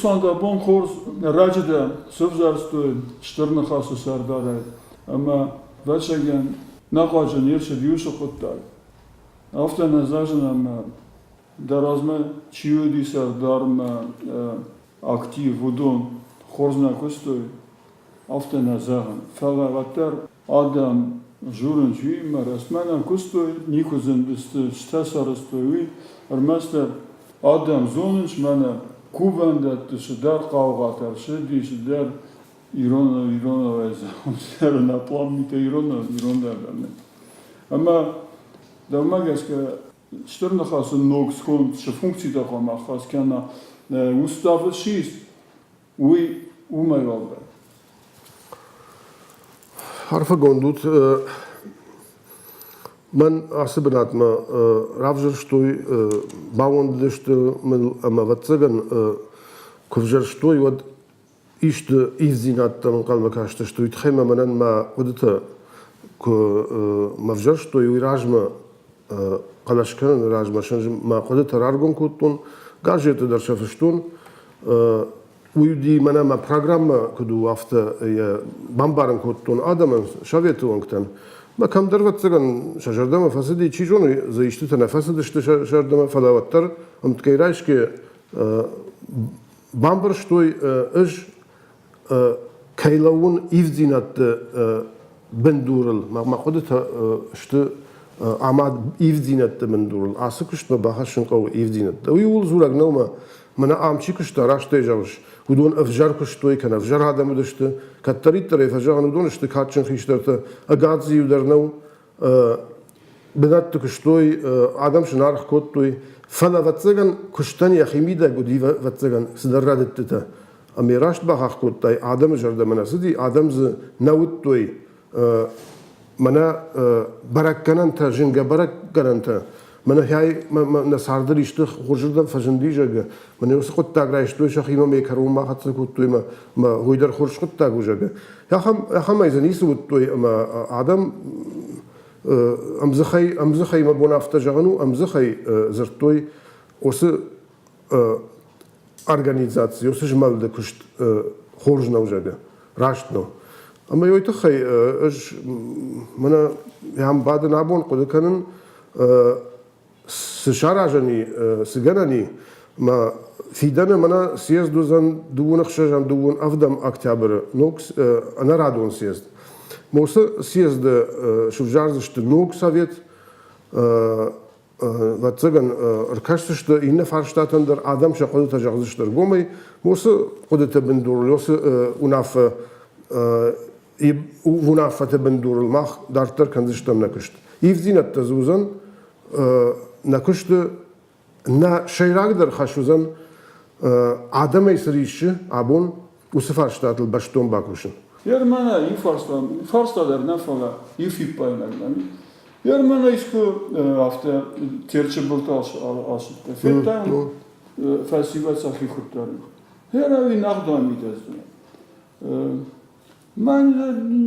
Ruslanda bon khors rajda sovzarstoy shtirnkhas sardara ama vachagan naqajan yershad yushoqottal aftana zajnam darazma chiudi sardarma aktiv udon khorzna kostoy aftana zagan falavatar adam jurun jui marasmana kostoy nikuzen stasarastoy armaster adam zonunch mana Kubanda tışıdar kavgatar, şedişider İrona veze. Serna plamite İrona derler. Ama davma geske ştırna xasın nox kon şu funkçi da koma xas kana ustavı şis uy umay valda. Harfa gondut man asibnatma ravjer shtoy bawond deshte ama vatsagan kovjer shtoy wad ishte izzinattan qalmakashte shtoy tkhema manan ma qudta ko mavjer shtoy wirajma qalashkan rajma shanj ma qudta rargon kutun gajet dar shafshtun uydi mana ma programma kudu hafta bambaran kutun adamın shavetungtan ما كم دربت سجن شجردم فسدي تشيجون زي اشتتنا فسد شجردم فلاوتر متكيراش كي بامبرشتوي اج كيلون إفزينات بندورل ما قدرت شت عماد إفزينات بندورل أسكش ما بحشن قو إفزينات ويقول زورك نوما من أمشي كشتا راش تيجاوش ودون أفجار كشتوي كان أفجار هذا مدشت كتريت ترى فجار ندون شت كاتشن خيشترت أقعدزي ودرنو بدأت كشتوي آدم شنارخ كوتوي فلا فتسجن كشتني يا خميدة قدي فتسجن سدرادت تتا أمي راشت بحق كوتاي آدم جرد منا سدي آدم ز نوتوي منا بركنن تا جنگ بركنن تا من هاي من ساردر يشتخ خرجدم فجندي جاga من يوسقط تاغرايش تو شخيما ميكرو ما خاطر كنت ما هو يدر خرج قط تاغو جاga يا خم اذا نيسو تو ما ادم امزخي ما بونافتا جانو امزخي زرتوي اوس организация اوس جمال د كشت خرج نو جاga راشتنو اما يوتخي اج من هم بعد نابون قد كانن سشارجني سجنني ما في دنا منا سياس دوزن دون خشجان دون افدم اكتوبر نوكس انا رادون سياس موسى سياس ده شوف جارزشت نوك سوفيت واتسجن اركشتشت ان فارشتاتن در ادم شقود تجارزشتر بومي موسى قدت بندور لوس وناف وناف تبندور الماخ دارتر كنزشتم نكشت يفزينت تزوزن نكشت نا شيراقدر خشوزن آدم يسريش عبون وسفارشتات البشتون باكوشن. Yermana infarstalar nafala ifipaylardan. Yermana isku hafta terçebulta asıttı. Fettan festival safi kurtarın. Her avi nağdan midazdı. Ben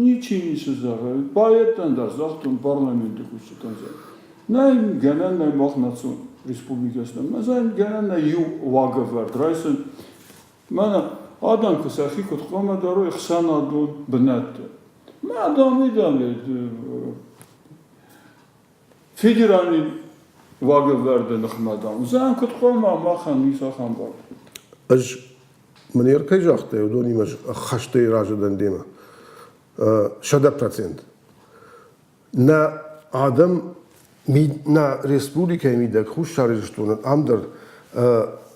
niçin işizahı? Bayetten de zaten parlamento kuşutan zaten. Ne genelde baknatsun Respublikasında. Mesela genelde yu vagı var. Raysın bana adam kısa fikir komadarı ihsan adun binattı. Ma adamı da federalin vagı verdi nıxmadan. Zan kut koma mahan nisa han var. Aj من يركيجاخته ودوني مش خشتي راجدن ديما شدا процент نا آدم نا ريسبوليكا ميدا خوش شارجتون أمدر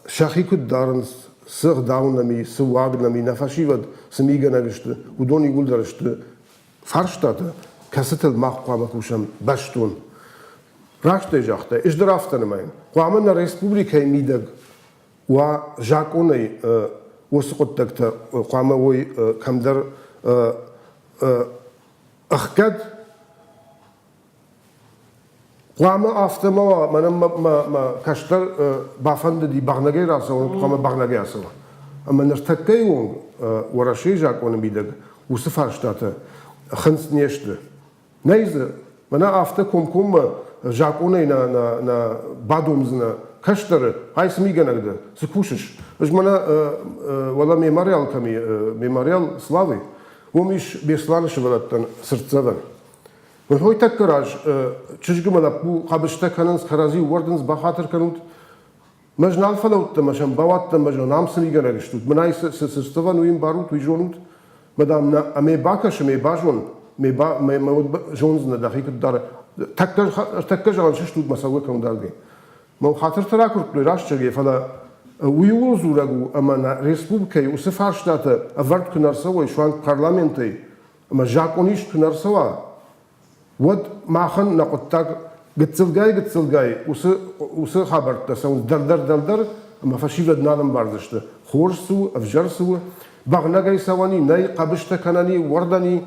شاخي كد دارن سغ داونمي سواغنمي نفاشي ود سميغنا گشت ودوني يقول درشت فرشتاته كستل ماخ قام خوشم باشتون راشته جاخته ايش درافتن ماين قامنا ريسبوليكا ميدا وجاكوني وسقطت قام وي كمدر أخكد قام أفتما من ما كشتر بافند دي بغنجي راسه وقام بغنجي راسه أما نرتكيون ورشي جاكون بيدك وسفارشتاته خنس نيشته نيزه من أفتكم كم جاكوني نا بعدهم زنا كشتر هاي سميجا نقدر سكوشش مش منا والله ميماريال كمي ميماريال سلافي ومش بيسلانش ولدتن سرتزدن من هو تكراج تشجع منا بو قبشتا كننس كرازي وردنس بخاطر كنوت مجنال فلوت مجن بوات مجن نام سميجا نقشتوت مناي سرتزدن وين باروت ويجونوت مدام نا أمي باكش أمي باجون مي جونز ندخيك الدار تكج عن شش تود مسوي كم دارجي ما خاطر ترى كرت براش تجي فلا ويوزو رجو أما نا ريسبوبكي وسفار شتاته أفرد كنار سوا شوان برلمانتي أما جاكونيش كنار سوا ود ما خن نقطة قتسلجاي وس خبرت تسون در أما فشيل نادم باردشته خورسو أفجرسو باغنا جاي سواني ناي قبشته كناني ورداني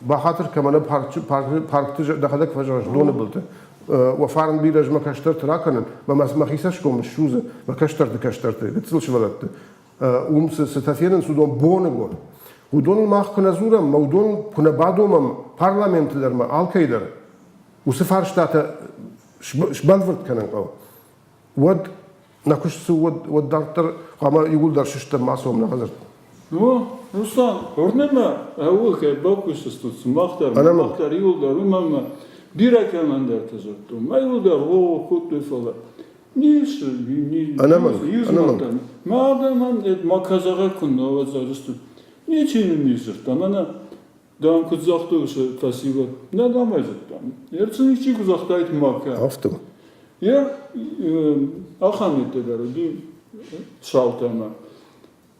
بخاطر كمان بارك دخلك فجأة دون بلته وفارن بيرج ما كشترت راكنن ما خيسش كوم الشوزة ما كشترت بتصل شولت ومس ستافيرن سودون بونغون ودون ما كنا زورا مودون كنا بعدهم برلمانت درما الكيدر وسفار شتاته شبالفرت كانن قو ود ناكش سو ود دارتر قام يقول درششت ماسوم نغزرت Ну, Руслан, орнема, ауке бакусстуц махтар юлдар умама биракамандар тазатту. Майулдар о кутуфала. Ниш, юзматан. Мадаман эт маказага кунновазарысту. Ничин низиртан ана дан кузахтушы тасива. Надамайзаттан. Ерциничи кузахтайт мака. Автом. Ер аханеттедер ди шалтама.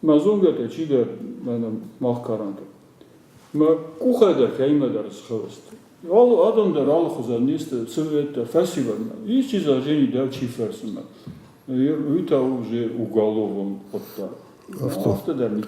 Mazungata çiğder benim mahkaranda. Ma kuhada kaymadar sıkıvıstı. Al adamlar al kuzan niste Sovyetler festivalna. Hiç izajeni da çifersin ben. Üta уже уголовом подтар. Автодар не